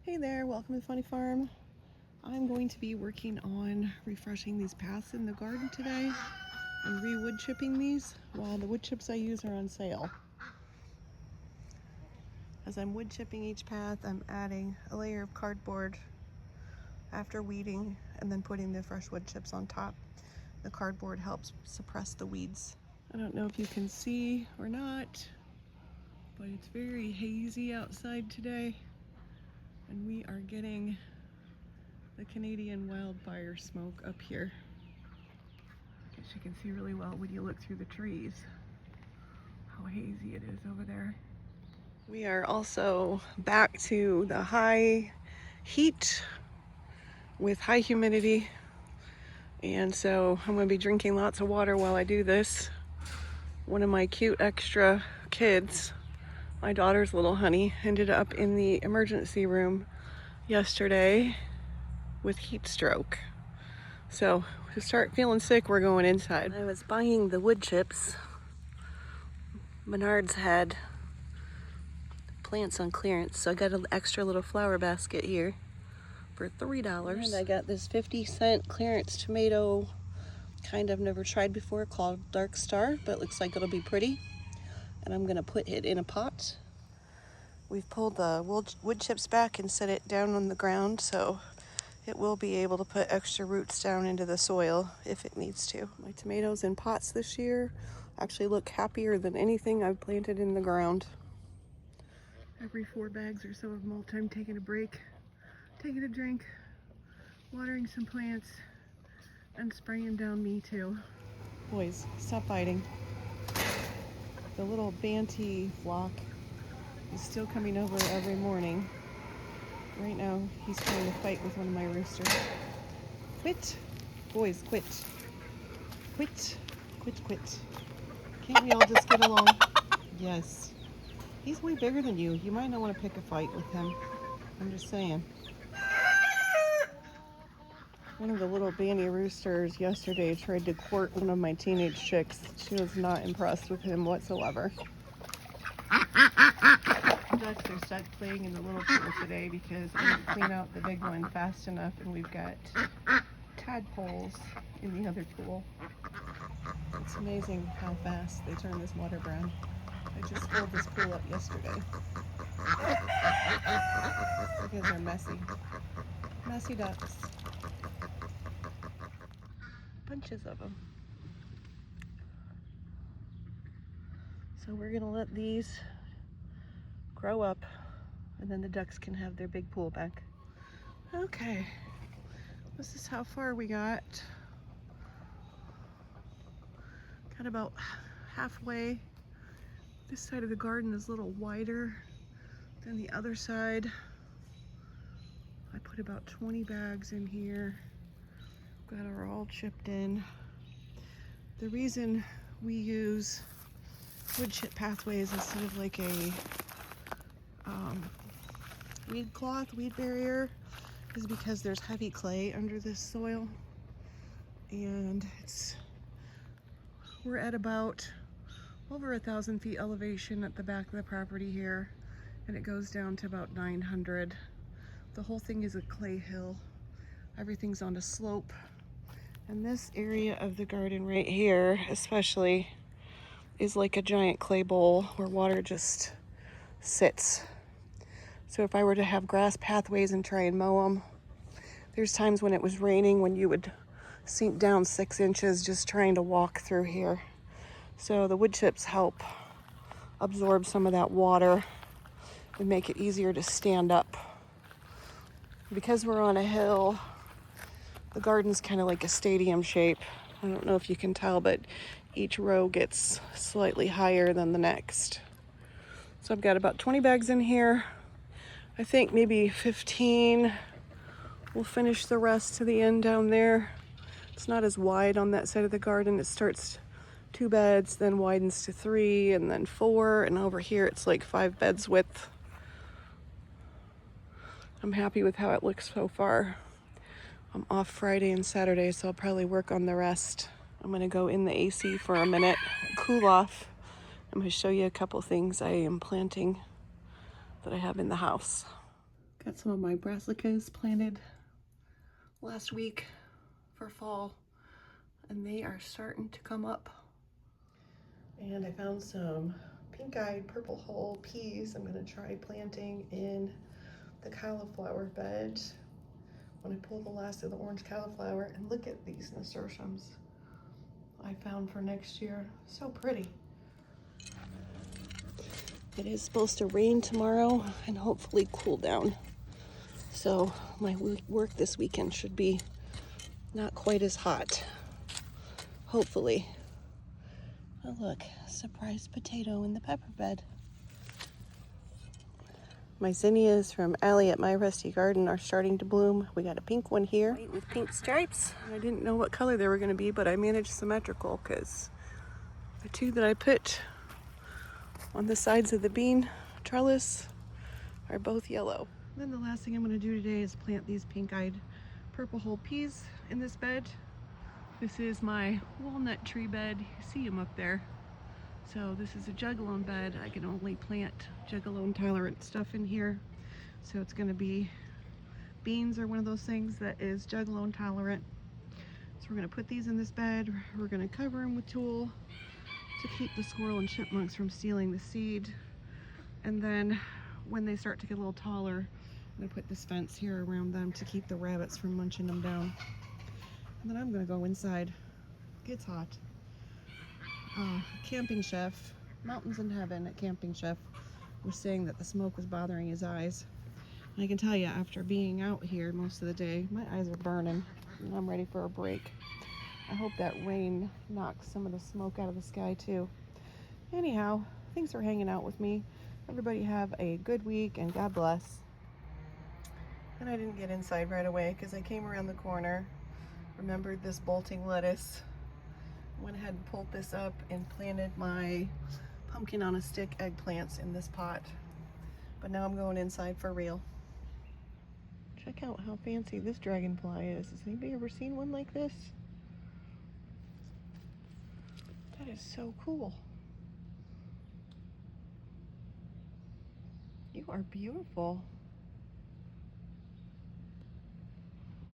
Hey there, welcome to Funny Farm. I'm going to be working on refreshing these paths in the garden today and re-wood chipping these while the wood chips I use are on sale. As I'm wood chipping each path, I'm adding a layer of cardboard after weeding and then putting the fresh wood chips on top. The cardboard helps suppress the weeds. I don't know if you can see or not, but it's very hazy outside today and we are getting the Canadian wildfire smoke up here. I guess you can see really well when you look through the trees how hazy it is over there. We are also back to the high heat with high humidity, and so I'm going to be drinking lots of water while I do this. One of my cute extra kids, my daughter's little honey, ended up in the emergency room yesterday with heat stroke. So to start feeling sick, we're going inside. I was buying the wood chips. Menards had plants on clearance, so I got an extra little flower basket here for $3. And I got this 50-cent clearance tomato, kind of never tried before, called Dark Star, but it looks like it'll be pretty. And I'm gonna put it in a pot. We've pulled the wood chips back and set it down on the ground, so it will be able to put extra roots down into the soil if it needs to. My tomatoes in pots this year actually look happier than anything I've planted in the ground. Every 4 bags or so of mulch, I'm taking a break, taking a drink, watering some plants, and spraying down me too. Boys, stop fighting. The little Banty flock is still coming over every morning. Right now, he's trying to fight with one of my roosters. Quit! Boys, quit. Quit. Quit, quit. Can't we all just get along? Yes. He's way bigger than you. You might not want to pick a fight with him. I'm just saying. One of the little Banty roosters yesterday tried to court one of my teenage chicks. She was not impressed with him whatsoever. The ducks are stuck playing in the little pool today because I didn't clean out the big one fast enough, and we've got tadpoles in the other pool. It's amazing how fast they turn this water brown. I just filled this pool up yesterday. Because they're messy. Messy ducks. Bunches of them. So we're gonna let these grow up and then the ducks can have their big pool back. Okay, this is how far we got. Got about halfway. This side of the garden is a little wider than the other side. I put about 20 bags in here. Got her all chipped in. The reason we use wood chip pathways instead of like a weed cloth, weed barrier, is because there's heavy clay under this soil, and we're at about over 1,000 feet elevation at the back of the property here, and it goes down to about 900. The whole thing is a clay hill. Everything's on a slope, and this area of the garden right here especially is like a giant clay bowl where water just sits. So if I were to have grass pathways and try and mow them, there's times when it was raining when you would sink down 6 inches just trying to walk through here. So the wood chips help absorb some of that water and make it easier to stand up. Because we're on a hill, the garden's kind of like a stadium shape. I don't know if you can tell, but each row gets slightly higher than the next. So I've got about 20 bags in here. I think maybe 15. We'll finish the rest to the end down there. It's not as wide on that side of the garden. It starts 2 beds, then widens to 3, and then 4, and over here it's like 5 beds width. I'm happy with how it looks so far. I'm off Friday and Saturday, so I'll probably work on the rest. I'm gonna go in the AC for a minute, cool off. I'm gonna show you a couple things I am planting that I have in the house. Got got some of my brassicas planted last week for fall, and they are starting to come up. And I found some pink-eyed purple hull peas I'm gonna try planting in the cauliflower bed when I pull the last of the orange cauliflower. And look at these nasturtiums I found for next year. So pretty. It is supposed to rain tomorrow and hopefully cool down. So my work this weekend should be not quite as hot. Hopefully. Oh look, surprise potato in the pepper bed. My zinnias from Allie at My Rusty Garden are starting to bloom. We got a pink one here, white with pink stripes. I didn't know what color they were going to be, but I managed symmetrical because the two that I put on the sides of the bean trellis are both yellow. Then the last thing I'm going to do today is plant these pink-eyed purple hull peas in this bed. This is my walnut tree bed. You see them up there. So this is a jugalone bed. I can only plant jugalone tolerant stuff in here. So it's going to be, beans are one of those things that is jugalone tolerant. So we're going to put these in this bed. We're going to cover them with tulle to keep the squirrel and chipmunks from stealing the seed. And then when they start to get a little taller, I'm going to put this fence here around them to keep the rabbits from munching them down. And then I'm going to go inside. It's hot. Camping Chef, Mountains in Heaven at Camping Chef, was saying that the smoke was bothering his eyes. And I can tell you, after being out here most of the day, my eyes are burning and I'm ready for a break. I hope that rain knocks some of the smoke out of the sky too. Anyhow, thanks for hanging out with me. Everybody have a good week and God bless. And I didn't get inside right away because I came around the corner, remembered this bolting lettuce, went ahead and pulled this up and planted my pumpkin on a stick eggplants in this pot. But now I'm going inside for real. Check out how fancy this dragonfly is. Has anybody ever seen one like this? That is so cool. You are beautiful.